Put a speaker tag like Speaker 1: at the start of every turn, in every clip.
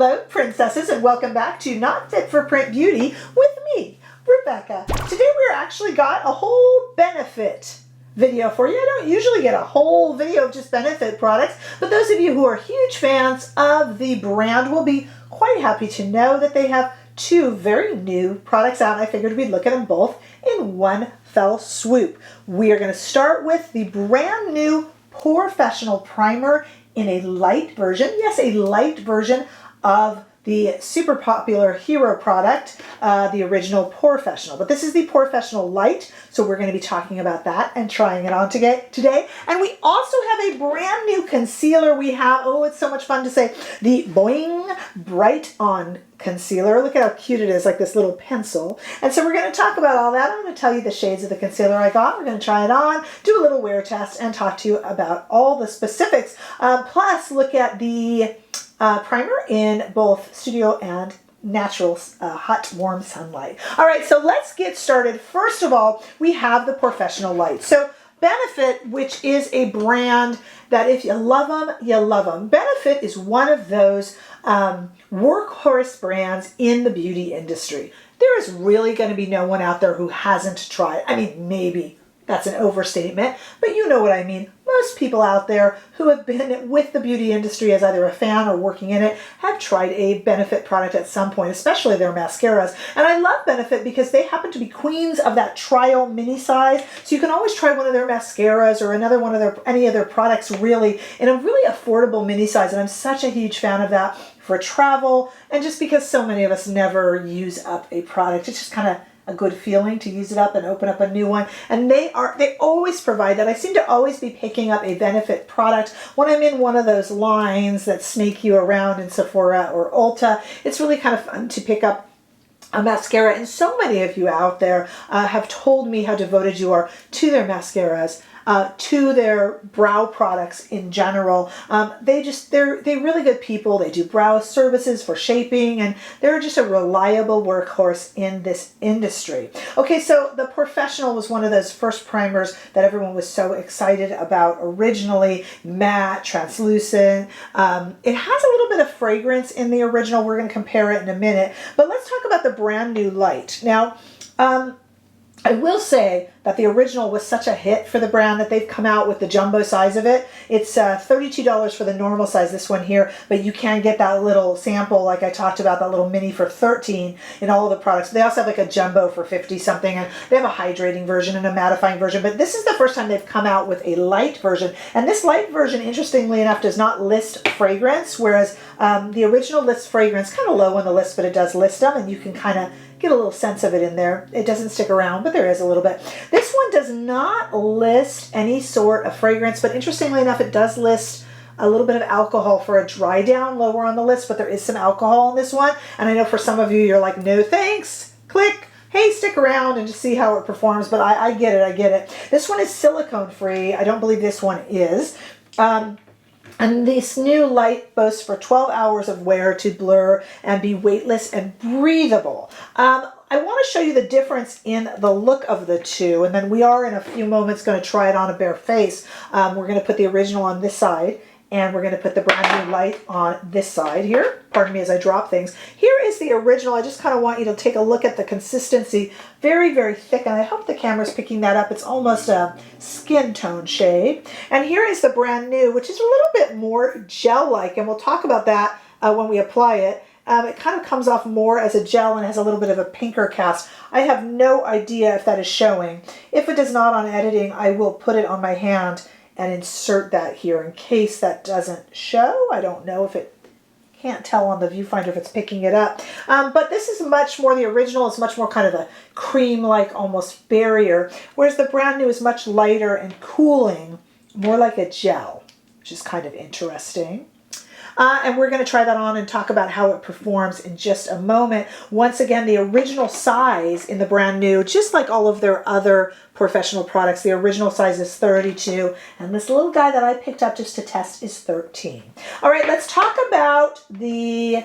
Speaker 1: Hello, princesses, and welcome back to Not Fit for Print Beauty with me, Rebecca. Today we're actually got a whole benefit video for you. I don't usually get a whole video of just benefit products, but those of you who are huge fans of the brand will be quite happy to know that they have two very new products out, and I figured we'd look at them both in one fell swoop. We are going to start with the brand new Porefessional Primer in a light version. Yes, a light version of the super popular hero product, the original Porefessional. But this is the Porefessional Light, so we're going to be talking about that and trying it on today. And we also have a brand new concealer. We have, oh, it's so much fun to say, the Boeing Bright On concealer. Look at how cute it is, like this little pencil. And so we're going to talk about all that. I'm going to tell you the shades of the concealer I got. We're going to try it on, do a little wear test, and talk to you about all the specifics. Plus, look at the primer in both studio and natural hot, warm sunlight. All right, so let's get started. First of all, we have the Porefessional Light. So Benefit, which is a brand that if you love them, you love them. Benefit is one of those workhorse brands in the beauty industry. There is really going to be no one out there who hasn't tried. I mean, maybe that's an overstatement, but you know what I mean. Most people out there who have been with the beauty industry as either a fan or working in it have tried a Benefit product at some point, especially their mascaras. And I love Benefit because they happen to be queens of that trial mini size. So you can always try one of their mascaras or another one of any of their products really in a really affordable mini size. And I'm such a huge fan of that for travel. And just because so many of us never use up a product, it's just kind of a good feeling to use it up and open up a new one. And they always provide that. I seem to always be picking up a Benefit product when I'm in one of those lines that snake you around in Sephora or Ulta. It's really kind of fun to pick up a mascara, and so many of you out there have told me how devoted you are to their mascaras, to their brow products in general. They're really good people. They do brow services for shaping, and they're just a reliable workhorse in this industry. Okay, so the Porefessional was one of those first primers that everyone was so excited about originally. Matte, translucent. It has a little bit of fragrance in the original. We're going to compare it in a minute, but let's talk about the brand new light. Now, I will say that the original was such a hit for the brand that they've come out with the jumbo size of it. It's $32 for the normal size, this one here, but you can get that little sample like I talked about, that little mini for $13 in all of the products. They also have like a jumbo for 50 something, and they have a hydrating version and a mattifying version, but this is the first time they've come out with a light version. And this light version, interestingly enough, does not list fragrance, whereas the original lists fragrance, kind of low on the list, but it does list them, and you can kind of get a little sense of it in there. It doesn't stick around, but there is a little bit. This one does not list any sort of fragrance, but interestingly enough, it does list a little bit of alcohol for a dry down lower on the list, but there is some alcohol in this one. And I know for some of you, you're like, no thanks, click. Hey, stick around and just see how it performs, but I get it. This one is silicone free. I don't believe this one is. And this new light boasts for 12 hours of wear to blur and be weightless and breathable. I want to show you the difference in the look of the two, and then we are in a few moments going to try it on a bare face. We're going to put the original on this side, and we're going to put the brand new light on this side here. Pardon me as I drop things. Here is the original. I just kind of want you to take a look at the consistency. Very, very thick, and I hope the camera's picking that up. It's almost a skin tone shade. And here is the brand new, which is a little bit more gel-like, and we'll talk about that when we apply it. It kind of comes off more as a gel and has a little bit of a pinker cast. I have no idea if that is showing. If it does not on editing, I will put it on my hand and insert that here in case that doesn't show. I don't know if it, can't tell on the viewfinder if it's picking it up. But this is much more, the original is much more kind of a cream-like almost barrier, whereas the brand new is much lighter and cooling, more like a gel, which is kind of interesting. And we're going to try that on and talk about how it performs in just a moment. Once again, the original size in the brand new, just like all of their other Porefessional products, the original size is 32, and this little guy that I picked up just to test is 13. All right, let's talk about the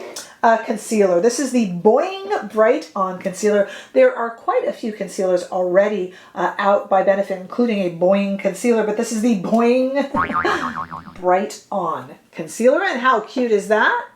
Speaker 1: concealer. This is the Boeing Bright On concealer. There are quite a few concealers already out by Benefit, including a Boi-ing concealer, but this is the Boeing Bright On concealer, and how cute is that?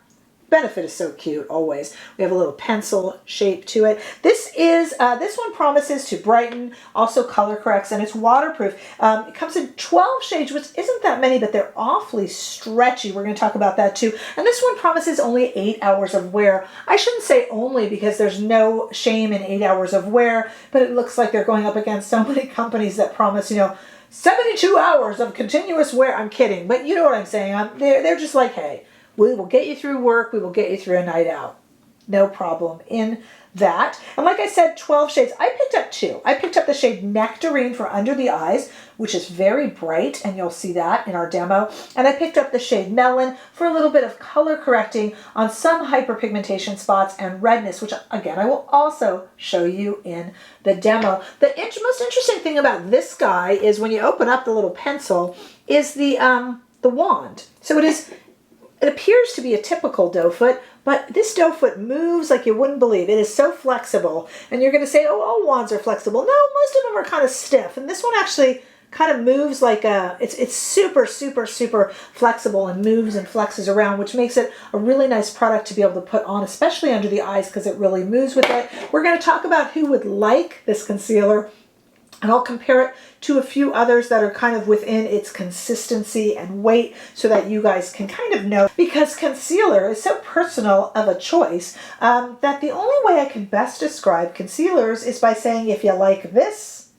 Speaker 1: Benefit is so cute always. We have a little pencil shape to it. This is this one promises to brighten, also color corrects, and it's waterproof. It comes in 12 shades, which isn't that many, but they're awfully stretchy. We're going to talk about that too. And this one promises only 8 hours of wear. I shouldn't say only because there's no shame in 8 hours of wear, but it looks like they're going up against so many companies that promise, you know, 72 hours of continuous wear. I'm kidding, but you know what I'm saying. They're just like, hey, we will get you through work. We will get you through a night out. No problem in that. And like I said, 12 shades. I picked up 2. I picked up the shade Nectarine for under the eyes, which is very bright, and you'll see that in our demo. And I picked up the shade Melon for a little bit of color correcting on some hyperpigmentation spots and redness, which again, I will also show you in the demo. The most interesting thing about this guy is when you open up the little pencil is the wand. So it appears to be a typical doe foot, but this doe foot moves like you wouldn't believe. It is so flexible. And you're going to say, oh, all wands are flexible. No, most of them are kind of stiff. And this one actually kind of moves like it's super, super, super flexible and moves and flexes around, which makes it a really nice product to be able to put on, especially under the eyes, because it really moves with it. We're going to talk about who would like this concealer, and I'll compare it to a few others that are kind of within its consistency and weight so that you guys can kind of know, because concealer is so personal of a choice that the only way I can best describe concealers is by saying, if you like this,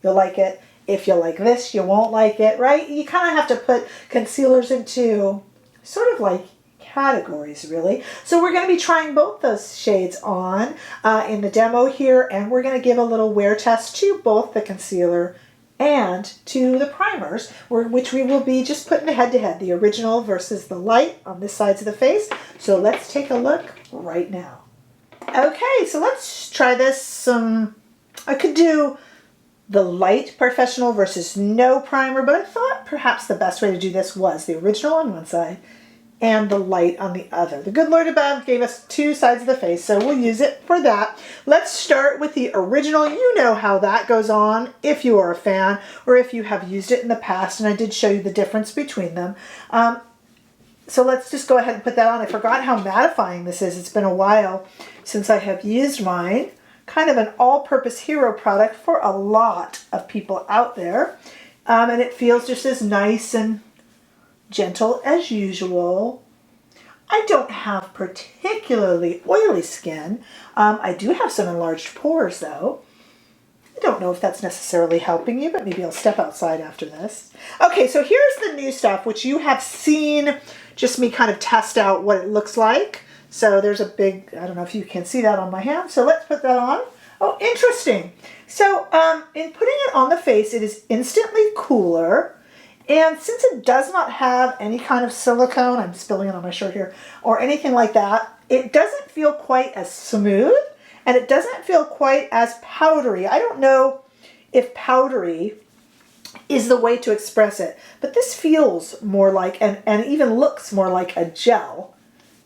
Speaker 1: you'll like it. If you like this, you won't like it, right? You kind of have to put concealers into sort of like categories, really. So we're going to be trying both those shades on in the demo here, and we're going to give a little wear test to both the concealer and to the primers, which we will be just putting head-to-head, the original versus the light on this side of the face. So let's take a look right now. Okay, so let's try this. I could do the Lite Porefessional versus no primer, but I thought perhaps the best way to do this was the original on one side and the light on the other. The good Lord above gave us 2 sides of the face, so we'll use it for that. Let's start with the original. You know how that goes on if you are a fan or if you have used it in the past, and I did show you the difference between them. So let's just go ahead and put that on. I forgot how mattifying this is. It's been a while since I have used mine. Kind of an all-purpose hero product for a lot of people out there. And it feels just as nice and gentle as usual. I don't have particularly oily skin. I do have some enlarged pores though. I don't know if that's necessarily helping you, but maybe I'll step outside after this. Okay, so here's the new stuff, which you have seen just me kind of test out what it looks like. So there's a big, I don't know if you can see that on my hand. So let's put that on. Oh, interesting. So in putting it on the face, it is instantly cooler. And since it does not have any kind of silicone, I'm spilling it on my shirt here, or anything like that, it doesn't feel quite as smooth and it doesn't feel quite as powdery. I don't know if powdery is the way to express it, but this feels more like, and even looks more like a gel,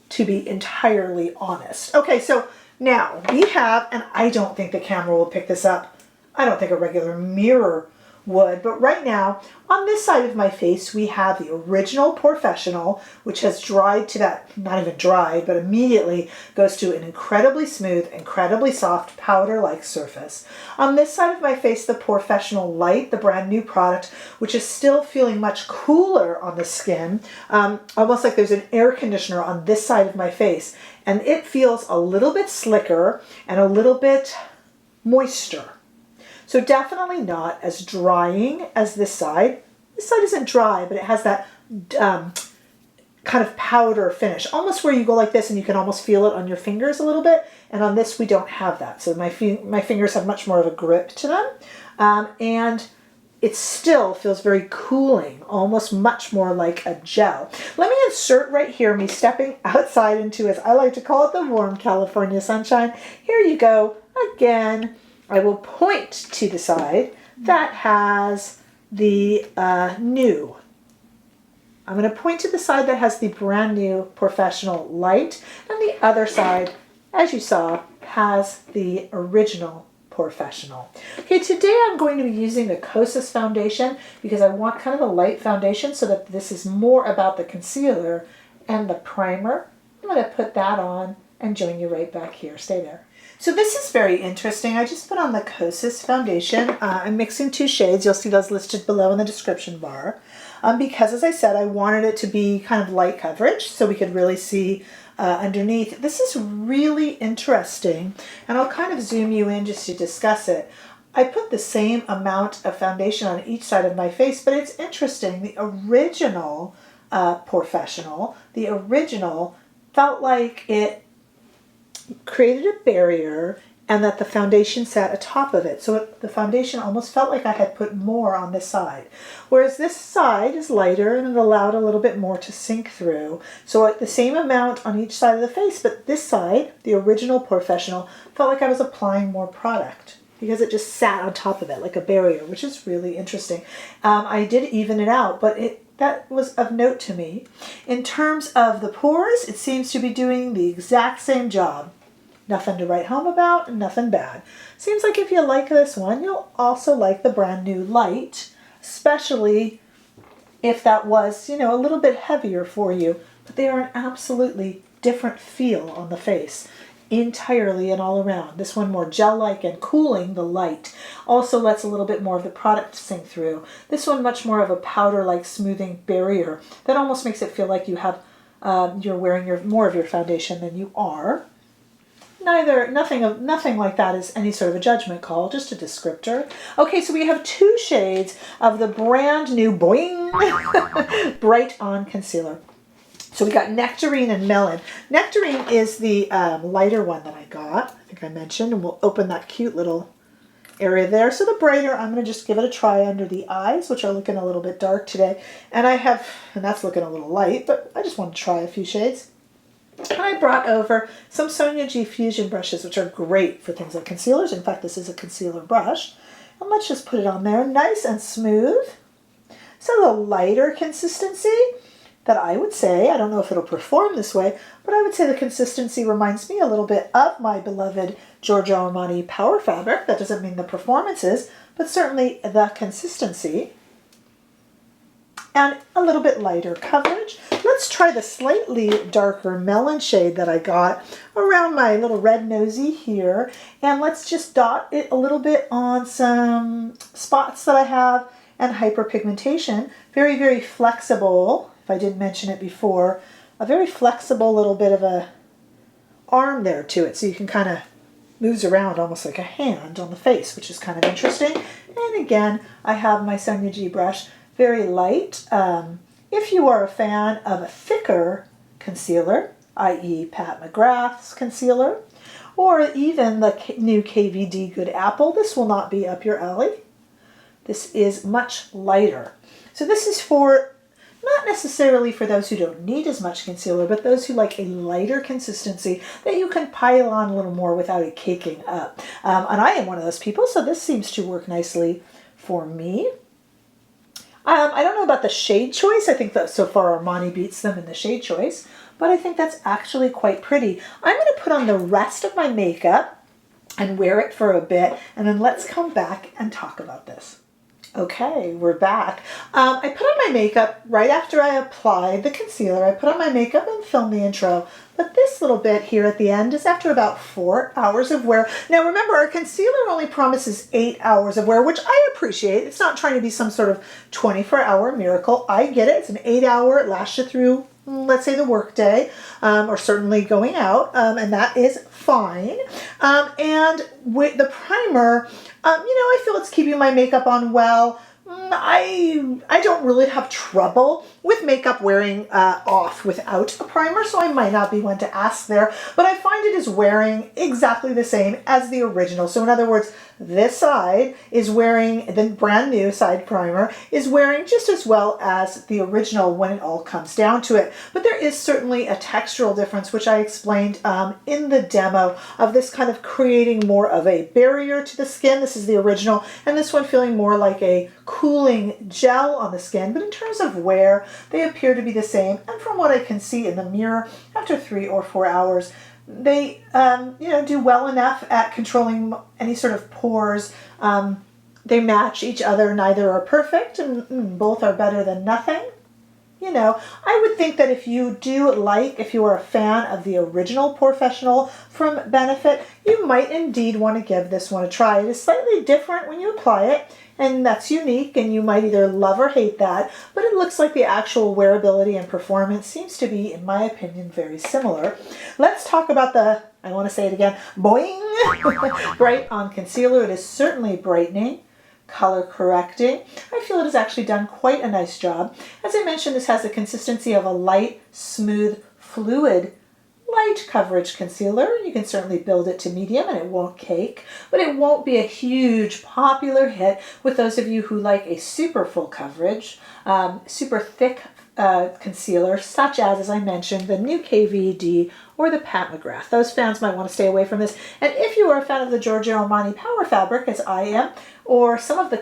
Speaker 1: to be entirely honest. Okay, so now we have, and I don't think the camera will pick this up. I don't think a regular mirror would, but right now on this side of my face we have the original Porefessional, which has dried to that, not even dried, but immediately goes to an incredibly smooth, incredibly soft powder-like surface. On this side of my face, the Porefessional Light, the brand new product, which is still feeling much cooler on the skin, almost like there's an air conditioner on this side of my face, and it feels a little bit slicker and a little bit moister. So definitely not as drying as this side. This side isn't dry, but it has that kind of powder finish, almost where you go like this and you can almost feel it on your fingers a little bit. And on this, we don't have that. So my fingers have much more of a grip to them. And it still feels very cooling, almost much more like a gel. Let me insert right here, me stepping outside into, as I like to call it, the warm California sunshine. Here you go again. I will point to the side that has the new. I'm going to point to the side that has the brand new Porefessional Light, and the other side, as you saw, has the original Porefessional. Okay, today I'm going to be using the Kosas foundation because I want kind of a light foundation so that this is more about the concealer and the primer. going to put that on and join you right back here. Stay there. So this is very interesting. I just put on the Kosas foundation. I'm mixing 2 shades. You'll see those listed below in the description bar. Because, as I said, I wanted it to be kind of light coverage so we could really see underneath. This is really interesting, and I'll kind of zoom you in just to discuss it. I put the same amount of foundation on each side of my face, but it's interesting. The original Porefessional, the original, felt like it created a barrier and that the foundation sat atop of it. So the foundation almost felt like I had put more on this side. Whereas this side is lighter and it allowed a little bit more to sink through. So the same amount on each side of the face, but this side, the original Porefessional, felt like I was applying more product because it just sat on top of it like a barrier, which is really interesting. I did even it out, but that was of note to me. In terms of the pores, it seems to be doing the exact same job. Nothing to write home about, and nothing bad. Seems like if you like this one, you'll also like the brand new Lite, especially if that was, a little bit heavier for you. But they are an absolutely different feel on the face, entirely and all around. This one more gel-like and cooling, the Lite, also lets a little bit more of the product sink through. This one much more of a powder-like smoothing barrier that almost makes it feel like you have, you're wearing more of your foundation than you are. Nothing like that is any sort of a judgment call, just a descriptor. Okay, so we have 2 shades of the brand new Boeing Bright On concealer. So we got Nectarine and Melon. Nectarine is the lighter one that I got, I think I mentioned, and we'll open that cute little area there. So the brighter, I'm going to just give it a try under the eyes, which are looking a little bit dark today. And that's looking a little light, but I just want to try a few shades. And I brought over some Sonia G Fusion brushes, which are great for things like concealers. In fact, this is a concealer brush. And let's just put it on there, nice and smooth. So the lighter consistency that I would say, I don't know if it'll perform this way, but I would say the consistency reminds me a little bit of my beloved Giorgio Armani Power Fabric. That doesn't mean the performance is, but certainly the consistency. And a little bit lighter coverage. Let's try the slightly darker Melon shade that I got around my little red nosy here. And let's just dot it a little bit on some spots that I have and hyperpigmentation. Very, very flexible, if I didn't mention it before. A very flexible little bit of a arm there to it. So you can kind of moves around almost like a hand on the face, which is kind of interesting. And again, I have my Sonia G brush. Very light. If you are a fan of a thicker concealer, i.e. Pat McGrath's concealer, or even the new KVD Good Apple, this will not be up your alley. This is much lighter. So this is for, not necessarily for those who don't need as much concealer, but those who like a lighter consistency that you can pile on a little more without it caking up. And I am one of those people, so this seems to work nicely for me. I don't know about the shade choice. I think that so far Armani beats them in the shade choice, but I think that's actually quite pretty. I'm going to put on the rest of my makeup and wear it for a bit, and then let's come back and talk about this. Okay, we're back. I put on my makeup right after I applied the concealer. I put on my makeup and filmed the intro. But this little bit here at the end is after about 4 hours of wear. Now remember, our concealer only promises 8 hours of wear, which I appreciate. It's not trying to be some sort of 24-hour miracle. I get it. It's an 8-hour. It lasts you through, let's say, the workday, or certainly going out, and that is fine. And with the primer, I feel it's keeping my makeup on well. I don't really have trouble with makeup wearing off without a primer, so I might not be one to ask there, but I find it is wearing exactly the same as the original. So in other words, this side is wearing, the brand new side primer is wearing just as well as the original when it all comes down to it. But there is certainly a textural difference, which I explained in the demo of this kind of creating more of a barrier to the skin. This is the original, and this one feeling more like a cooling gel on the skin. But in terms of wear, they appear to be the same. And from what I can see in the mirror, after 3 or 4 hours, they do well enough at controlling any sort of pores. They match each other. Neither are perfect, and both are better than nothing. you know, I would think that if you are a fan of the original Porefessional from Benefit, you might indeed want to give this one a try. It is slightly different when you apply it, and that's unique, and you might either love or hate that, but it looks like the actual wearability and performance seems to be, in my opinion, very similar. Let's talk about the, I want to say it again, Boi-ing Bright On Concealer. It is certainly brightening, color correcting. I feel it has actually done quite a nice job. As I mentioned, this has the consistency of a light, smooth, fluid, light coverage concealer. You can certainly build it to medium and it won't cake, but it won't be a huge popular hit with those of you who like a super full coverage, super thick concealer, such as I mentioned, the new KVD or the Pat McGrath. Those fans might want to stay away from this. And if you are a fan of the Giorgio Armani Power Fabric, as I am, or some of the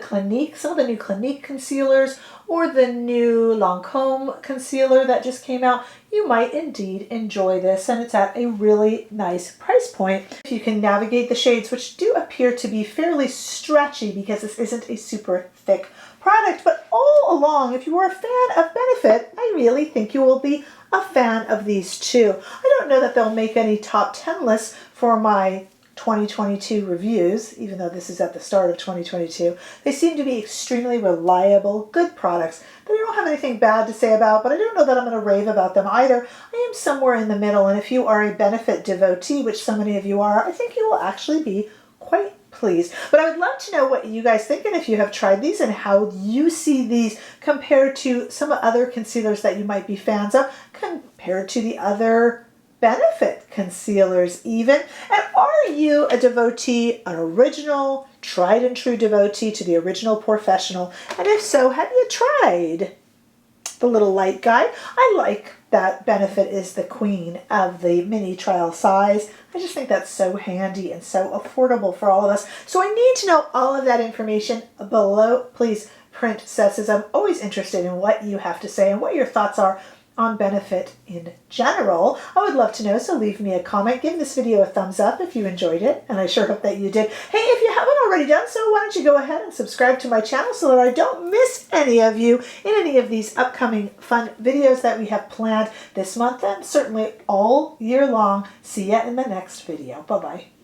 Speaker 1: new Clinique concealers, or the new Lancome concealer that just came out, you might indeed enjoy this, and it's at a really nice price point. If you can navigate the shades, which do appear to be fairly stretchy because this isn't a super thick product, but all along, if you are a fan of Benefit, I really think you will be a fan of these two. I don't know that they'll make any top 10 lists for my 2022 reviews, even though this is at the start of 2022. They seem to be extremely reliable, good products that I don't have anything bad to say about, but I don't know that I'm going to rave about them either. I am somewhere in the middle, and if you are a Benefit devotee, which so many of you are, I think you will actually be quite pleased. But I would love to know what you guys think, and if you have tried these and how you see these compared to some other concealers that you might be fans of, compared to the other Benefit concealers even. And are you a devotee, an original, tried and true devotee to the original Porefessional? And if so, have you tried the little light guy? I like that Benefit is the queen of the mini trial size. I just think that's so handy and so affordable for all of us. So I need to know all of that information below. Please, Princesses, I'm always interested in what you have to say and what your thoughts are on Benefit in general. I would love to know, so leave me a comment. Give this video a thumbs up if you enjoyed it, and I sure hope that you did. Hey, if you haven't already done so, why don't you go ahead and subscribe to my channel so that I don't miss any of you in any of these upcoming fun videos that we have planned this month and certainly all year long. See ya in the next video. Bye-bye.